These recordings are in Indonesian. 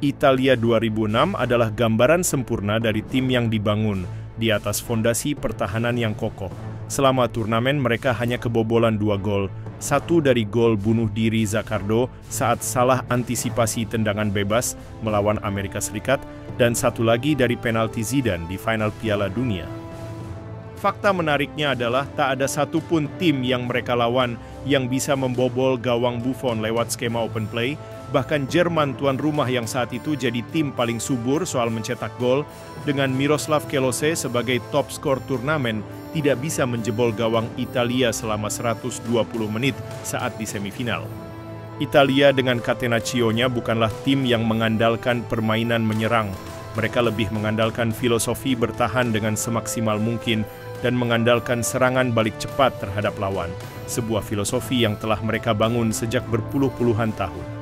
Italia 2006 adalah gambaran sempurna dari tim yang dibangun di atas fondasi pertahanan yang kokoh. Selama turnamen mereka hanya kebobolan 2 gol, satu dari gol bunuh diri Zaccardo saat salah antisipasi tendangan bebas melawan Amerika Serikat, dan satu lagi dari penalti Zidane di final Piala Dunia. Fakta menariknya adalah tak ada satupun tim yang mereka lawan yang bisa membobol gawang Buffon lewat skema open play. Bahkan Jerman tuan rumah yang saat itu jadi tim paling subur soal mencetak gol dengan Miroslav Klose sebagai top skor turnamen tidak bisa menjebol gawang Italia selama 120 menit saat di semifinal. Italia dengan Catenaccio-nya bukanlah tim yang mengandalkan permainan menyerang. Mereka lebih mengandalkan filosofi bertahan dengan semaksimal mungkin dan mengandalkan serangan balik cepat terhadap lawan. Sebuah filosofi yang telah mereka bangun sejak berpuluh-puluhan tahun.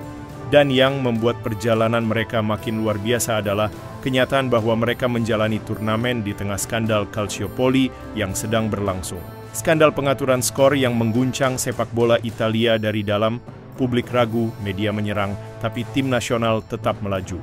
Dan yang membuat perjalanan mereka makin luar biasa adalah kenyataan bahwa mereka menjalani turnamen di tengah skandal Calciopoli yang sedang berlangsung. Skandal pengaturan skor yang mengguncang sepak bola Italia dari dalam, publik ragu, media menyerang, tapi tim nasional tetap melaju.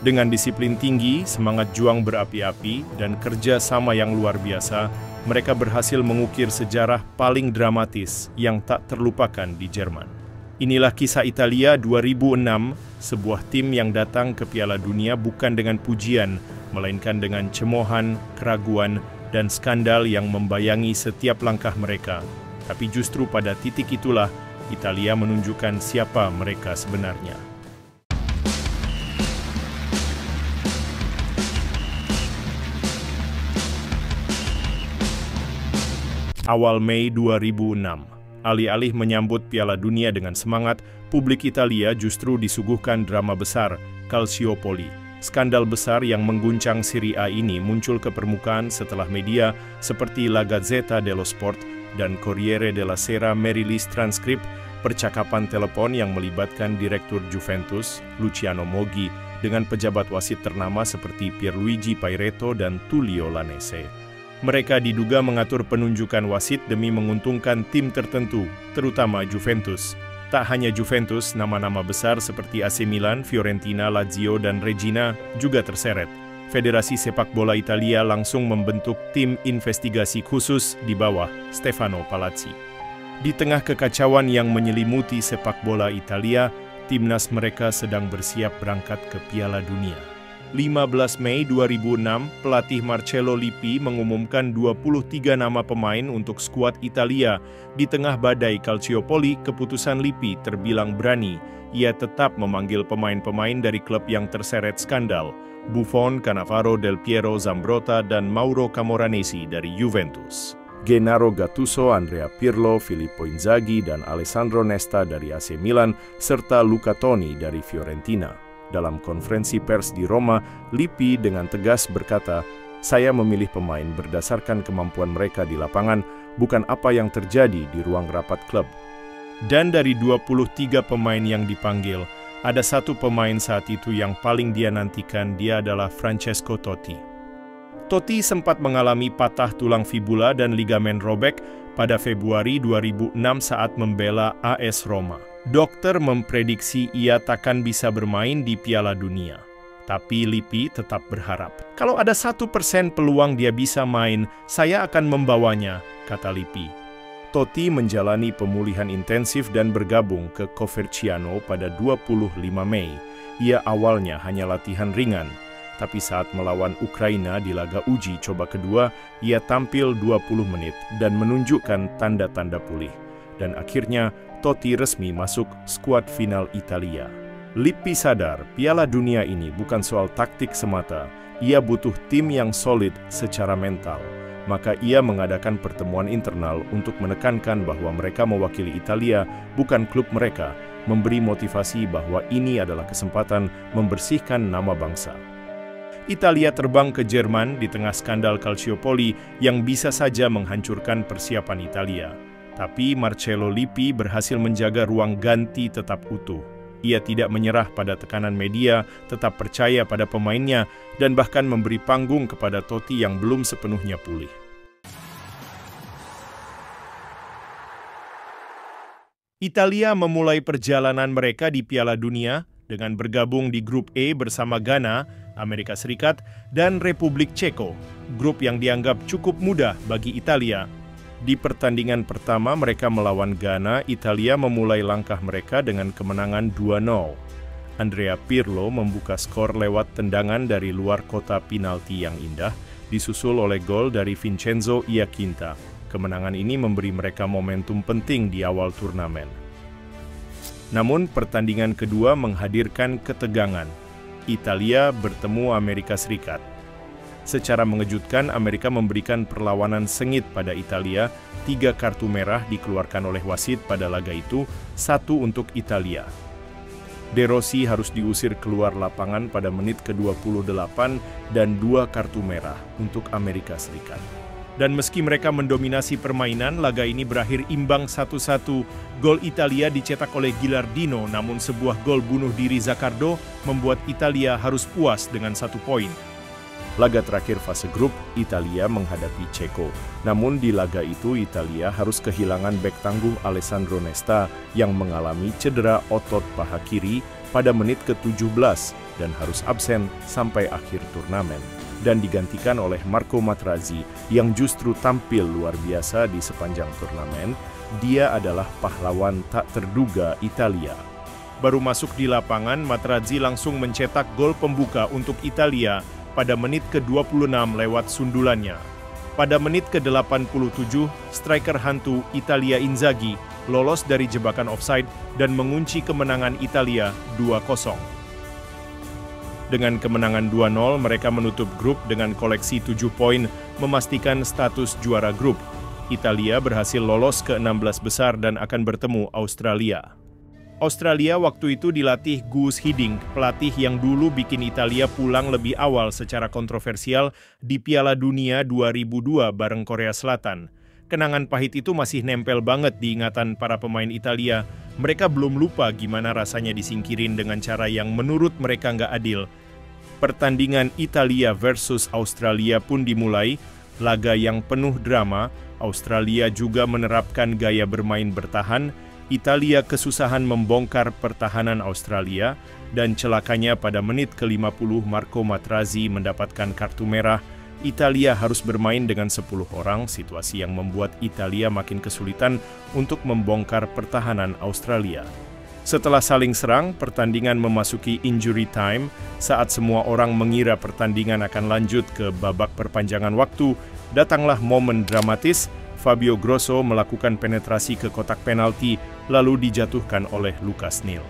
Dengan disiplin tinggi, semangat juang berapi-api, dan kerja sama yang luar biasa, mereka berhasil mengukir sejarah paling dramatis yang tak terlupakan di Jerman. Inilah kisah Italia 2006, sebuah tim yang datang ke Piala Dunia bukan dengan pujian, melainkan dengan cemoohan, keraguan, dan skandal yang membayangi setiap langkah mereka. Tapi justru pada titik itulah, Italia menunjukkan siapa mereka sebenarnya. Awal Mei 2006. Alih-alih menyambut Piala Dunia dengan semangat, publik Italia justru disuguhkan drama besar, Calciopoli. Skandal besar yang mengguncang Serie A ini muncul ke permukaan setelah media seperti La Gazzetta dello Sport dan Corriere della Sera merilis transkrip percakapan telepon yang melibatkan Direktur Juventus, Luciano Moggi, dengan pejabat wasit ternama seperti Pierluigi Pairetto dan Tullio Lanese. Mereka diduga mengatur penunjukan wasit demi menguntungkan tim tertentu, terutama Juventus. Tak hanya Juventus, nama-nama besar seperti AC Milan, Fiorentina, Lazio, dan Regina juga terseret. Federasi Sepak Bola Italia langsung membentuk tim investigasi khusus di bawah Stefano Palazzi. Di tengah kekacauan yang menyelimuti sepak bola Italia, timnas mereka sedang bersiap berangkat ke Piala Dunia. 15 Mei 2006, pelatih Marcello Lippi mengumumkan 23 nama pemain untuk skuad Italia. Di tengah badai Calciopoli, keputusan Lippi terbilang berani. Ia tetap memanggil pemain-pemain dari klub yang terseret skandal, Buffon, Cannavaro, Del Piero, Zambrotta, dan Mauro Camoranesi dari Juventus. Gennaro Gattuso, Andrea Pirlo, Filippo Inzaghi, dan Alessandro Nesta dari AC Milan, serta Luca Toni dari Fiorentina. Dalam konferensi pers di Roma, Lippi dengan tegas berkata, "Saya memilih pemain berdasarkan kemampuan mereka di lapangan, bukan apa yang terjadi di ruang rapat klub." Dan dari 23 pemain yang dipanggil, ada satu pemain saat itu yang paling dia nantikan, dia adalah Francesco Totti. Totti sempat mengalami patah tulang fibula dan ligamen robek pada Februari 2006 saat membela AS Roma. Dokter memprediksi ia takkan bisa bermain di Piala Dunia. Tapi Lippi tetap berharap. "Kalau ada 1% peluang dia bisa main, saya akan membawanya," kata Lippi. Totti menjalani pemulihan intensif dan bergabung ke Coverciano pada 25 Mei. Ia awalnya hanya latihan ringan, tapi saat melawan Ukraina di laga uji coba kedua, ia tampil 20 menit dan menunjukkan tanda-tanda pulih. Dan akhirnya, Totti resmi masuk skuad final Italia. Lippi sadar, Piala Dunia ini bukan soal taktik semata. Ia butuh tim yang solid secara mental. Maka ia mengadakan pertemuan internal untuk menekankan bahwa mereka mewakili Italia, bukan klub mereka, memberi motivasi bahwa ini adalah kesempatan membersihkan nama bangsa. Italia terbang ke Jerman di tengah skandal Calciopoli yang bisa saja menghancurkan persiapan Italia. Tapi Marcello Lippi berhasil menjaga ruang ganti tetap utuh. Ia tidak menyerah pada tekanan media, tetap percaya pada pemainnya, dan bahkan memberi panggung kepada Totti yang belum sepenuhnya pulih. Italia memulai perjalanan mereka di Piala Dunia dengan bergabung di grup E bersama Ghana, Amerika Serikat, dan Republik Ceko, grup yang dianggap cukup mudah bagi Italia. Di pertandingan pertama mereka melawan Ghana, Italia memulai langkah mereka dengan kemenangan 2-0. Andrea Pirlo membuka skor lewat tendangan dari luar kotak penalti yang indah, disusul oleh gol dari Vincenzo Iacchini. Kemenangan ini memberi mereka momentum penting di awal turnamen. Namun pertandingan kedua menghadirkan ketegangan. Italia bertemu Amerika Serikat. Secara mengejutkan, Amerika memberikan perlawanan sengit pada Italia. 3 kartu merah dikeluarkan oleh wasit pada laga itu, 1 untuk Italia. De Rossi harus diusir keluar lapangan pada menit ke-28 dan 2 kartu merah untuk Amerika Serikat. Dan meski mereka mendominasi permainan, laga ini berakhir imbang 1-1. Gol Italia dicetak oleh Gilardino, namun sebuah gol bunuh diri Zaccardo membuat Italia harus puas dengan 1 poin. Laga terakhir fase grup, Italia menghadapi Ceko. Namun di laga itu Italia harus kehilangan bek tangguh Alessandro Nesta yang mengalami cedera otot paha kiri pada menit ke-17 dan harus absen sampai akhir turnamen. Dan digantikan oleh Marco Materazzi yang justru tampil luar biasa di sepanjang turnamen. Dia adalah pahlawan tak terduga Italia. Baru masuk di lapangan, Materazzi langsung mencetak gol pembuka untuk Italia pada menit ke-26 lewat sundulannya. Pada menit ke-87, striker hantu Italia Inzaghi lolos dari jebakan offside dan mengunci kemenangan Italia 2-0. Dengan kemenangan 2-0, mereka menutup grup dengan koleksi 7 poin, memastikan status juara grup. Italia berhasil lolos ke 16 besar dan akan bertemu Australia. Australia waktu itu dilatih Guus Hiddink, pelatih yang dulu bikin Italia pulang lebih awal secara kontroversial di Piala Dunia 2002 bareng Korea Selatan. Kenangan pahit itu masih nempel banget di ingatan para pemain Italia. Mereka belum lupa gimana rasanya disingkirin dengan cara yang menurut mereka nggak adil. Pertandingan Italia versus Australia pun dimulai, laga yang penuh drama. Australia juga menerapkan gaya bermain bertahan. Italia kesusahan membongkar pertahanan Australia, dan celakanya pada menit ke-50 Marco Materazzi mendapatkan kartu merah. Italia harus bermain dengan 10 orang, situasi yang membuat Italia makin kesulitan untuk membongkar pertahanan Australia. Setelah saling serang, pertandingan memasuki injury time. Saat semua orang mengira pertandingan akan lanjut ke babak perpanjangan waktu, datanglah momen dramatis. Fabio Grosso melakukan penetrasi ke kotak penalti, lalu dijatuhkan oleh Lucas Neill.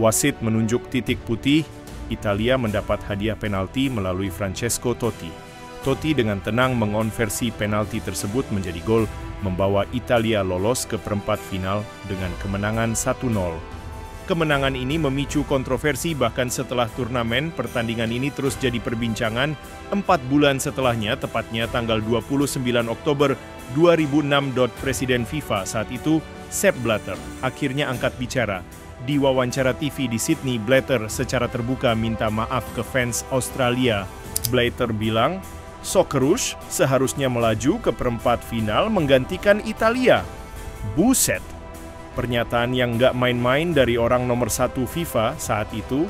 Wasit menunjuk titik putih. Italia mendapat hadiah penalti melalui Francesco Totti. Totti dengan tenang mengonversi penalti tersebut menjadi gol, membawa Italia lolos ke perempat final dengan kemenangan 1-0. Kemenangan ini memicu kontroversi bahkan setelah turnamen. Pertandingan ini terus jadi perbincangan. 4 bulan setelahnya, tepatnya tanggal 29 Oktober 2006, Presiden FIFA saat itu, Sepp Blatter, akhirnya angkat bicara. Di wawancara TV di Sydney, Blatter secara terbuka minta maaf ke fans Australia. Blatter bilang, Socceroos seharusnya melaju ke perempat final menggantikan Italia. Buset! Pernyataan yang nggak main-main dari orang nomor 1 FIFA saat itu.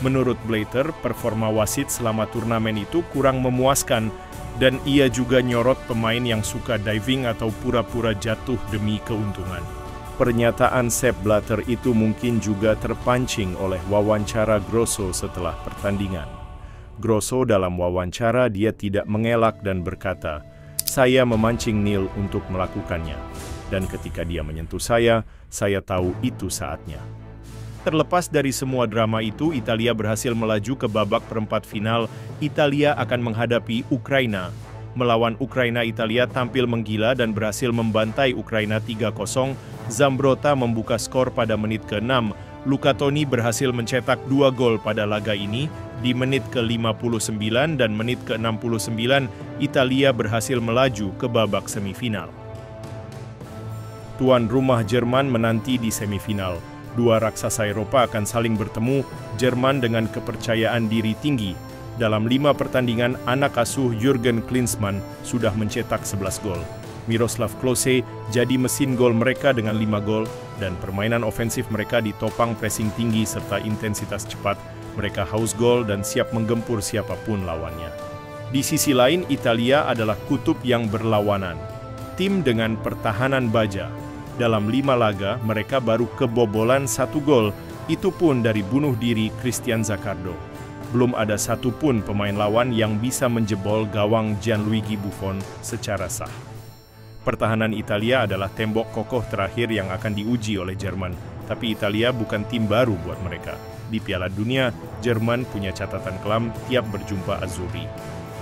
Menurut Blatter, performa wasit selama turnamen itu kurang memuaskan, dan ia juga nyorot pemain yang suka diving atau pura-pura jatuh demi keuntungan. Pernyataan Sepp Blatter itu mungkin juga terpancing oleh wawancara Grosso setelah pertandingan. Grosso dalam wawancara dia tidak mengelak dan berkata, "Saya memancing Neill untuk melakukannya. Dan ketika dia menyentuh saya tahu itu saatnya." Terlepas dari semua drama itu, Italia berhasil melaju ke babak perempat final. Italia akan menghadapi Ukraina. Melawan Ukraina, Italia tampil menggila dan berhasil membantai Ukraina 3-0. Zambrotta membuka skor pada menit ke-6. Luca Toni berhasil mencetak 2 gol pada laga ini. Di menit ke-59 dan menit ke-69, Italia berhasil melaju ke babak semifinal. Tuan rumah Jerman menanti di semifinal. 2 raksasa Eropa akan saling bertemu. Jerman dengan kepercayaan diri tinggi. Dalam 5 pertandingan, anak asuh Jurgen Klinsmann sudah mencetak 11 gol. Miroslav Klose jadi mesin gol mereka dengan 5 gol, dan permainan ofensif mereka ditopang pressing tinggi serta intensitas cepat. Mereka haus gol dan siap menggempur siapapun lawannya. Di sisi lain, Italia adalah kutub yang berlawanan. Tim dengan pertahanan baja. Dalam 5 laga, mereka baru kebobolan 1 gol, itu pun dari bunuh diri Christian Zaccardo. Belum ada satupun pemain lawan yang bisa menjebol gawang Gianluigi Buffon secara sah. Pertahanan Italia adalah tembok kokoh terakhir yang akan diuji oleh Jerman. Tapi Italia bukan tim baru buat mereka. Di Piala Dunia, Jerman punya catatan kelam tiap berjumpa Azzurri.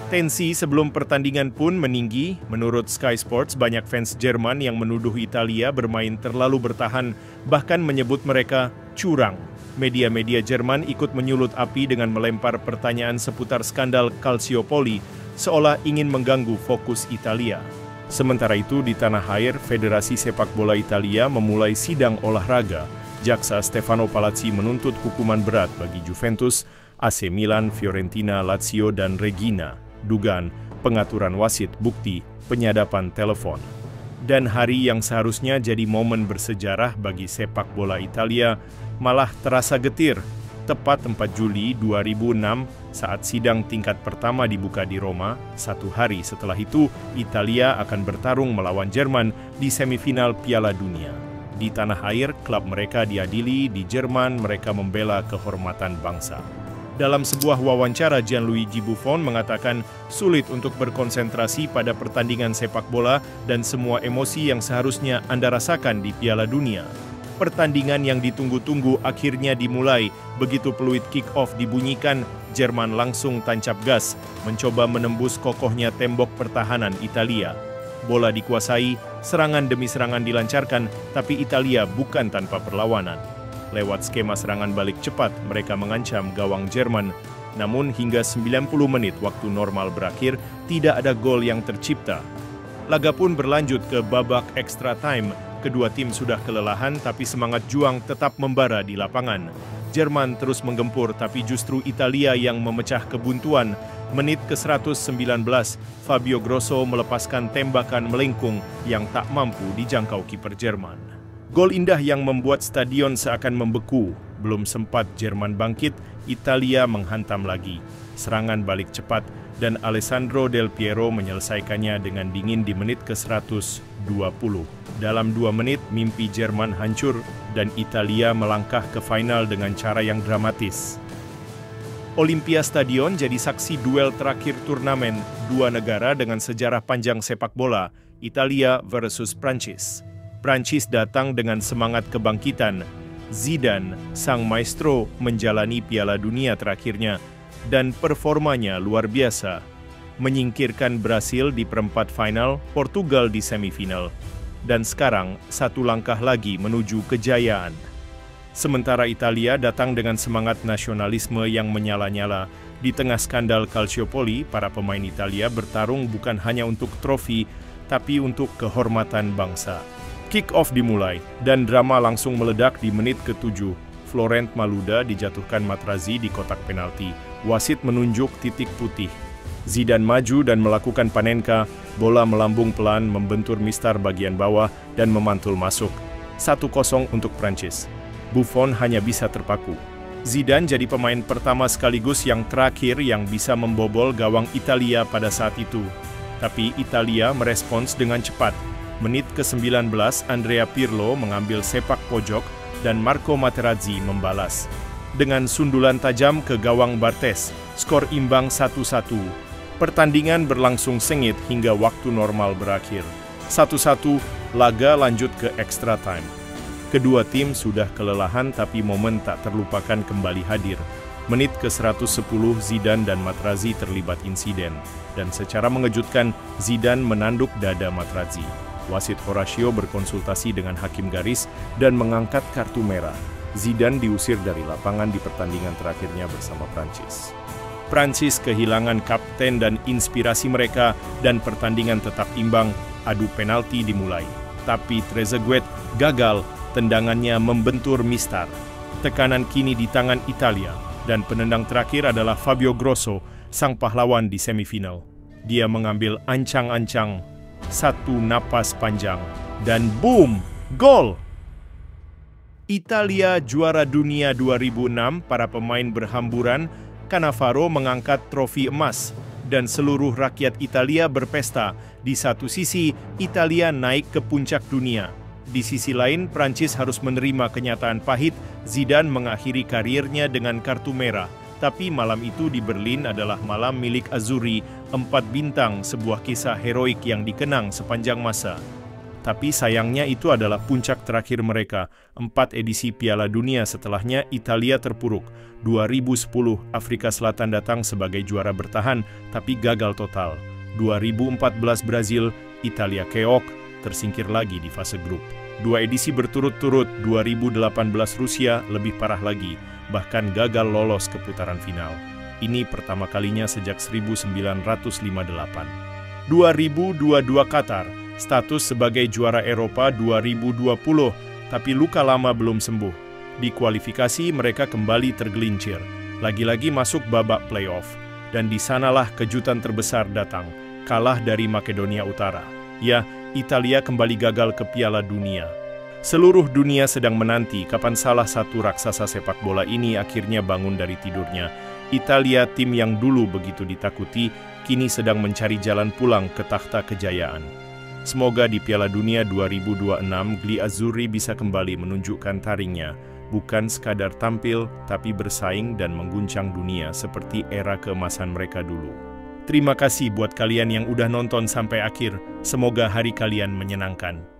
Tensi sebelum pertandingan pun meninggi. Menurut Sky Sports, banyak fans Jerman yang menuduh Italia bermain terlalu bertahan, bahkan menyebut mereka curang. Media-media Jerman ikut menyulut api dengan melempar pertanyaan seputar skandal Calciopoli, seolah ingin mengganggu fokus Italia. Sementara itu, di tanah air, Federasi Sepak Bola Italia memulai sidang olahraga. Jaksa Stefano Palazzi menuntut hukuman berat bagi Juventus, AC Milan, Fiorentina, Lazio, dan Regina. Dugaan pengaturan wasit, bukti penyadapan telepon. Dan hari yang seharusnya jadi momen bersejarah bagi sepak bola Italia malah terasa getir. Tepat 4 Juli 2006 saat sidang tingkat pertama dibuka di Roma, 1 hari setelah itu Italia akan bertarung melawan Jerman di semifinal Piala Dunia. Di tanah air, klub mereka diadili, di Jerman mereka membela kehormatan bangsa. Dalam sebuah wawancara, Gianluigi Buffon mengatakan sulit untuk berkonsentrasi pada pertandingan sepak bola dan semua emosi yang seharusnya Anda rasakan di Piala Dunia. Pertandingan yang ditunggu-tunggu akhirnya dimulai. Begitu peluit kick-off dibunyikan, Jerman langsung tancap gas, mencoba menembus kokohnya tembok pertahanan Italia. Bola dikuasai, serangan demi serangan dilancarkan, tapi Italia bukan tanpa perlawanan. Lewat skema serangan balik cepat, mereka mengancam gawang Jerman. Namun hingga 90 menit waktu normal berakhir, tidak ada gol yang tercipta. Laga pun berlanjut ke babak extra time. Kedua tim sudah kelelahan, tapi semangat juang tetap membara di lapangan. Jerman terus menggempur, tapi justru Italia yang memecah kebuntuan. Menit ke-119, Fabio Grosso melepaskan tembakan melengkung yang tak mampu dijangkau kiper Jerman. Gol indah yang membuat stadion seakan membeku. Belum sempat Jerman bangkit, Italia menghantam lagi. Serangan balik cepat, dan Alessandro Del Piero menyelesaikannya dengan dingin di menit ke-120. Dalam 2 menit, mimpi Jerman hancur, dan Italia melangkah ke final dengan cara yang dramatis. Olympia Stadion jadi saksi duel terakhir turnamen 2 negara dengan sejarah panjang sepak bola, Italia versus Prancis. Prancis datang dengan semangat kebangkitan. Zidane, sang maestro, menjalani Piala Dunia terakhirnya, dan performanya luar biasa. Menyingkirkan Brasil di perempat final, Portugal di semifinal, dan sekarang 1 langkah lagi menuju kejayaan. Sementara Italia datang dengan semangat nasionalisme yang menyala-nyala. Di tengah skandal Calciopoli, para pemain Italia bertarung bukan hanya untuk trofi, tapi untuk kehormatan bangsa. Kick-off dimulai, dan drama langsung meledak di menit ke-7. Florent Malouda dijatuhkan Materazzi di kotak penalti. Wasit menunjuk titik putih. Zidane maju dan melakukan Panenka. Bola melambung pelan, membentur mistar bagian bawah, dan memantul masuk. 1-0 untuk Prancis. Buffon hanya bisa terpaku. Zidane jadi pemain pertama sekaligus yang terakhir yang bisa membobol gawang Italia pada saat itu. Tapi Italia merespons dengan cepat. Menit ke-19, Andrea Pirlo mengambil sepak pojok dan Marco Materazzi membalas. Dengan sundulan tajam ke gawang Bartes, skor imbang 1-1. Pertandingan berlangsung sengit hingga waktu normal berakhir. 1-1, laga lanjut ke extra time. Kedua tim sudah kelelahan, tapi momen tak terlupakan kembali hadir. Menit ke-110, Zidane dan Materazzi terlibat insiden. Dan secara mengejutkan, Zidane menanduk dada Materazzi. Wasit Horacio berkonsultasi dengan hakim garis dan mengangkat kartu merah. Zidane diusir dari lapangan di pertandingan terakhirnya bersama Prancis. Prancis kehilangan kapten dan inspirasi mereka, dan pertandingan tetap imbang. Adu penalti dimulai. Tapi Trezeguet gagal, tendangannya membentur mistar. Tekanan kini di tangan Italia, dan penendang terakhir adalah Fabio Grosso, sang pahlawan di semifinal. Dia mengambil ancang-ancang satu napas panjang, dan boom, gol! Italia juara dunia 2006, para pemain berhamburan, Cannavaro mengangkat trofi emas, dan seluruh rakyat Italia berpesta. Di satu sisi, Italia naik ke puncak dunia. Di sisi lain, Prancis harus menerima kenyataan pahit, Zidane mengakhiri karirnya dengan kartu merah. Tapi malam itu di Berlin adalah malam milik Azzurri, 4 bintang, sebuah kisah heroik yang dikenang sepanjang masa. Tapi sayangnya itu adalah puncak terakhir mereka. 4 edisi Piala Dunia setelahnya Italia terpuruk. 2010 Afrika Selatan datang sebagai juara bertahan, tapi gagal total. 2014 Brazil, Italia keok, tersingkir lagi di fase grup. 2 edisi berturut-turut, 2018 Rusia lebih parah lagi, bahkan gagal lolos ke putaran final. Ini pertama kalinya sejak 1958. 2022 Qatar, status sebagai juara Eropa 2020, tapi luka lama belum sembuh. Di kualifikasi mereka kembali tergelincir, lagi-lagi masuk babak playoff. Dan di sanalah kejutan terbesar datang, kalah dari Makedonia Utara. Ya, Italia kembali gagal ke Piala Dunia. Seluruh dunia sedang menanti kapan salah satu raksasa sepak bola ini akhirnya bangun dari tidurnya. Italia, tim yang dulu begitu ditakuti, kini sedang mencari jalan pulang ke takhta kejayaan. Semoga di Piala Dunia 2026, Gli Azzurri bisa kembali menunjukkan taringnya. Bukan sekadar tampil, tapi bersaing dan mengguncang dunia seperti era keemasan mereka dulu. Terima kasih buat kalian yang udah nonton sampai akhir. Semoga hari kalian menyenangkan.